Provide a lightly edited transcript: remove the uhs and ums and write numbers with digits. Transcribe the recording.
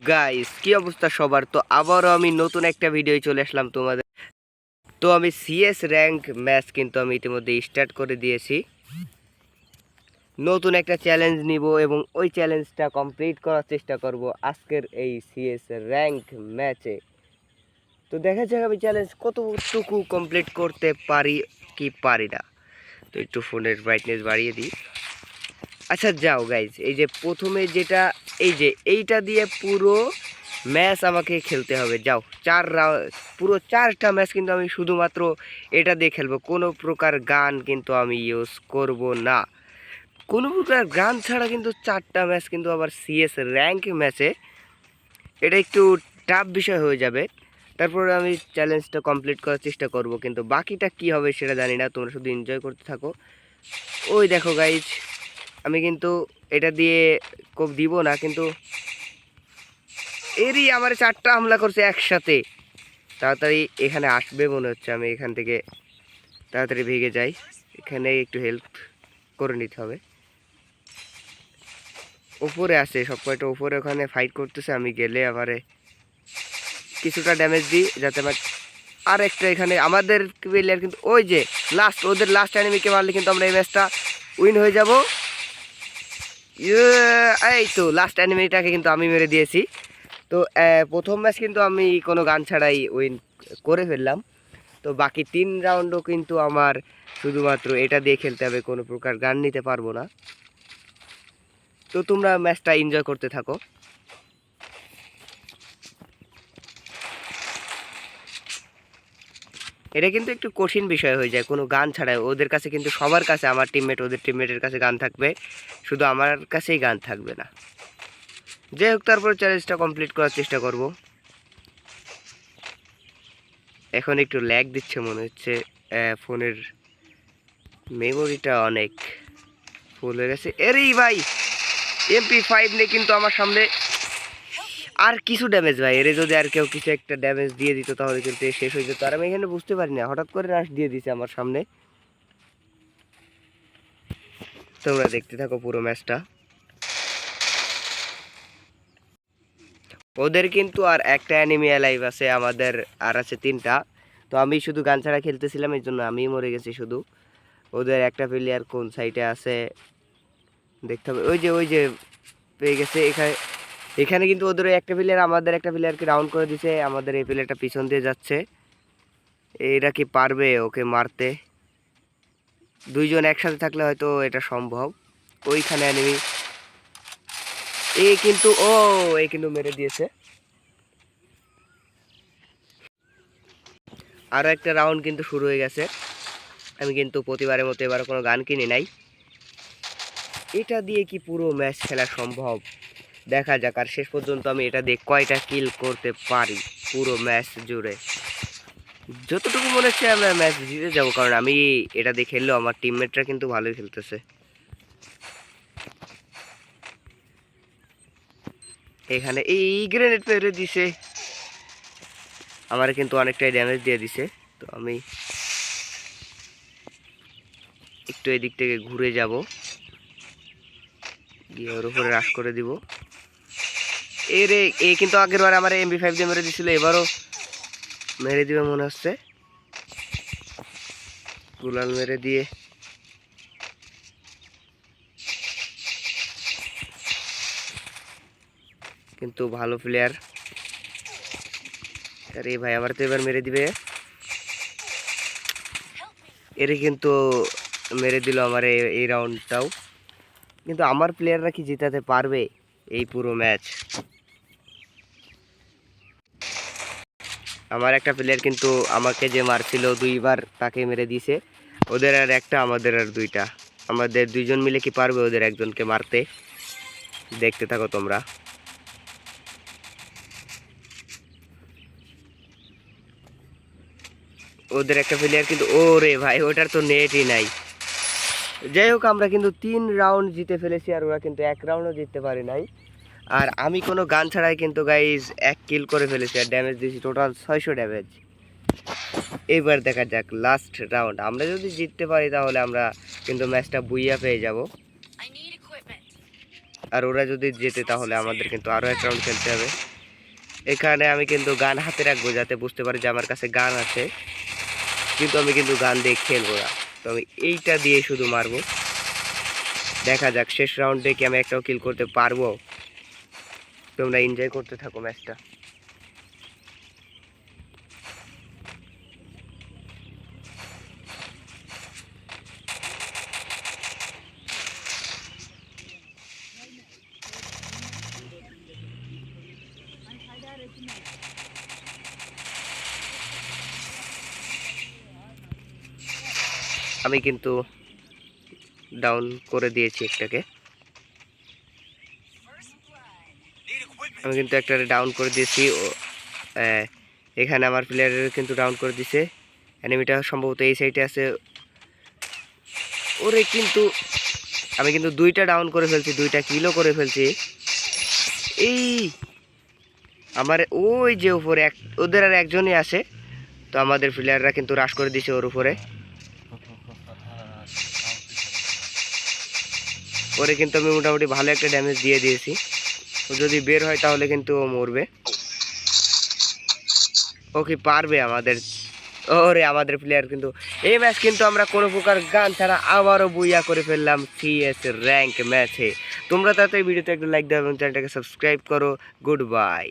Guys কি অবস্থা সবার? তো আবারও আমি নতুন একটা ভিডিও চলে আসলাম তোমাদের। তো আমি সিএস র্যাঙ্ক ম্যাচ কিন্তু আমি ইতিমধ্যে স্টার্ট করে দিয়েছি। নতুন একটা চ্যালেঞ্জ নিব এবং ওই চ্যালেঞ্জটা কমপ্লিট করার চেষ্টা করব আজকের এই সিএস র্যাঙ্ক ম্যাচে। তো দেখা যাক আমি চ্যালেঞ্জ কতটুকু কমপ্লিট করতে পারি কি পারি না। তো একটু ফোনের ব্রাইটনেস বাড়িয়ে দিই। আচ্ছা যাও গাইজ, এই যে প্রথমে যেটা, এই যে এইটা দিয়ে পুরো ম্যাচ আমাকে খেলতে হবে। যাও, পুরো 4টা ম্যাচ কিন্তু আমি শুধুমাত্র এটা দিয়ে খেলবো। কোনো প্রকার গান কিন্তু আমি ইউজ করব না। কোনো প্রকার গান ছাড়া কিন্তু 4টা ম্যাচ কিন্তু আবার সিএস র্যাঙ্ক ম্যাচে এটা একটু টাফ বিষয় হয়ে যাবে। তারপরে আমি চ্যালেঞ্জটা কমপ্লিট করার চেষ্টা করব, কিন্তু বাকিটা কি হবে সেটা জানি না। তোমরা শুধু এনজয় করতে থাকো। ওই দেখো গাইজ, আমি কিন্তু এটা দিয়ে কোপ দিব না, কিন্তু এরই আমার 4টা হামলা করছে একসাথে। তাড়াতাড়ি এখানে আসবে মনে হচ্ছে, আমি এখান থেকে তাড়াতাড়ি ভেগে যাই। এখানে একটু হেল্প করে নিতে হবে। ওপরে আসে সব কয়টা, ওপরে ওখানে ফাইট করতেছে। আমি গেলে আমারে কিছুটা ড্যামেজ দিই যাতে আমার আর একটা এখানে আমাদের প্লেয়ার কিন্তু ওই যে ওদের লাস্ট এনিমিকে মারলে কিন্তু আমরা এই ম্যাচটা উইন হয়ে যাব। এই তো লাস্ট এনিমিটাকে কিন্তু আমি মেরে দিয়েছি। তো প্রথম ম্যাচ কিন্তু আমি কোনো গান ছাড়াই উইন করে ফেললাম। তো বাকি 3 রাউন্ডও কিন্তু আমার শুধুমাত্র এটা দিয়ে খেলতে হবে, কোনো প্রকার গান নিতে পারবো না। তো তোমরা ম্যাচটা এনজয় করতে থাকো। এটা কিন্তু একটু কঠিন বিষয় হয়ে যায় কোনো গান ছাড়াই। ওদের কাছে কিন্তু সবার কাছে, আমার টিমমেট ওদের টিমমেটের কাছে গান থাকবে, শুধু আমার কাছেই গান থাকবে না। যাই হোক, তারপর চ্যালেঞ্জটা কমপ্লিট করার চেষ্টা করব। এখন একটু ল্যাগ দিচ্ছে মনে হচ্ছে, ফোনের মেমোরিটা অনেক ফুল হয়ে গেছে। এরেই ভাই, MP5 নিয়ে কিন্তু আমার সামনে আর কিছু ড্যামেজ ভাই। এরে যদি আর কেউ কিছু একটা ড্যামেজ দিয়ে দিত তাহলে কিন্তু শেষ হয়ে যেত। আর আমি এখানে বুঝতে পারি না, হঠাৎ করে রাশ দিয়ে দিছে আমার সামনে। তোমরা দেখতে থাকো পুরো ম্যাচটা। ওদের কিন্তু আর একটা অ্যানিমি অ্যালাইভ আছে, আমাদের আর আছে 3টা। তো আমি শুধু গান ছাড়া খেলতেছিলাম, এই জন্য আমিই মরে গেছি শুধু। ওদের একটা প্লেয়ার কোন সাইডে আছে দেখতে হবে। ওই যে পেয়ে গেছে এখানে। এখানে কিন্তু ওদের একটা প্লেয়ার আমাদের একটা প্লেয়ারকে ডাউন করে দিছে। আমাদের এই প্লেয়ারটা পিছন দিয়ে যাচ্ছে। এরা কি পারবে ওকে মারতে? দুইজন একসাথে থাকলে হয়তো এটা সম্ভব। ওইখানে এনিমি, এ কিন্তু মেরে দিয়েছে। আরও একটা রাউন্ড কিন্তু শুরু হয়ে গেছে। আমি কিন্তু প্রতিবারের মতো এবার কোনো গান কিনি নাই। এটা দিয়ে কি পুরো ম্যাচ খেলা সম্ভব? দেখা যাক। আর শেষ পর্যন্ত আমি এটা দিয়ে কয়টা কিল করতে পারি পুরো ম্যাচ জুড়ে। যতটুকু মনে হচ্ছে আমরা ম্যাচ জিতে যাবো, কারণ আমি এটা দিয়ে খেললেও আমার টিমমেটরা কিন্তু ভালোই খেলতেছে। এখানে এই গ্রেনেড মেরে দিছে, আমার কিন্তু অনেকটাই ড্যামেজ দিয়ে দিছে। তো আমি একটু এদিক থেকে ঘুরে যাব, গিয়ে ওর উপরে রাশ করে দিব। এ কিন্তু আগের বার আমার MP5 দিয়ে মেরে দিছিল, এবারও মেরে দিবে মনে হচ্ছে। গুলাল মেরে দিয়ে কিন্তু ভালো প্লেয়ার। আরে ভাই, আমার তো এবার মেরে দিবে। এরে কিন্তু মেরে দিল আমার এই রাউন্ডটাও। কিন্তু আমার প্লেয়াররা কি জেতাতে পারবে এই পুরো ম্যাচ? আমার একটা প্লেয়ার কিন্তু আমাকে যে মারছিল 2বার তাকে মেরে দিয়েছে। ওদের আর একটা, আমাদের আর 2টা। আমাদের 2জন মিলে কি পারবে ওদের একজনকে মারতে? দেখতে থাকো তোমরা। ওদের একটা প্লেয়ার কিন্তু, ওরে ভাই ওটার তো নেটই নাই। যাই হোক, আমরা কিন্তু 3 রাউন্ড জিতে ফেলেছি, আর ওরা কিন্তু 1 রাউন্ডও জিততে পারে নাই। আর আমি কোনো গান ছাড়াই কিন্তু গাইজ 1 কিল করে ফেলেছি, আর ড্যামেজ দিয়েছি টোটাল 600 ড্যামেজ। এবার দেখা যাক লাস্ট রাউন্ড, আমরা যদি জিততে পারি তাহলে আমরা কিন্তু ম্যাচটা বুইয়া পেয়ে যাব। আর ওরা যদি জেতে তাহলে আমাদের কিন্তু আরও এক রাউন্ড খেলতে হবে। এখানে আমি কিন্তু গান হাতে রাখবো যাতে বুঝতে পারি যে আমার কাছে গান আছে, কিন্তু আমি কিন্তু গান দিয়ে খেলবো না। তো আমি এইটা দিয়ে শুধু মারবো। দেখা যাক শেষ রাউন্ডে কি আমি একটাও কিল করতে পারবো। তোমরা এনজয় করতে থাকো ম্যাচটা। আমি কিন্তু ডাউন করে দিয়েছি একটাকে, আমি কিন্তু একটা ডাউন করে দিয়েছি। এখানে আমার প্লেয়ারের কিন্তু ডাউন করে দিছে। এনিমিটা সম্ভবত এই সাইডে আছে। ওরে কিন্তু আমি কিন্তু দুইটা ডাউন করে ফেলছি, দুইটা কিলও করে ফেলছি। এই আমার ওই যে উপরে ওদের আর একজনই আসে, তো আমাদের প্লেয়াররা কিন্তু রাশ করে দিছে ওর উপরে। ওরে কিন্তু আমি মোটামুটি ভালো একটা ড্যামেজ দিয়ে দিয়েছি। ও যদি বের হয় তাহলে কিন্তু ও মরবে। ও কি পারবে আমাদের? ওরে আমাদের প্লেয়ার কিন্তু এই ম্যাচ কিন্তু আমরা কোনো প্রকার গান ছাড়া আবারও বুইয়া করে ফেললাম সিএস র্যাঙ্ক ম্যাচে। তোমরা তাতে ভিডিওতে একটা লাইক দাও এবং চ্যানেলটাকে সাবস্ক্রাইব করো। Good bye.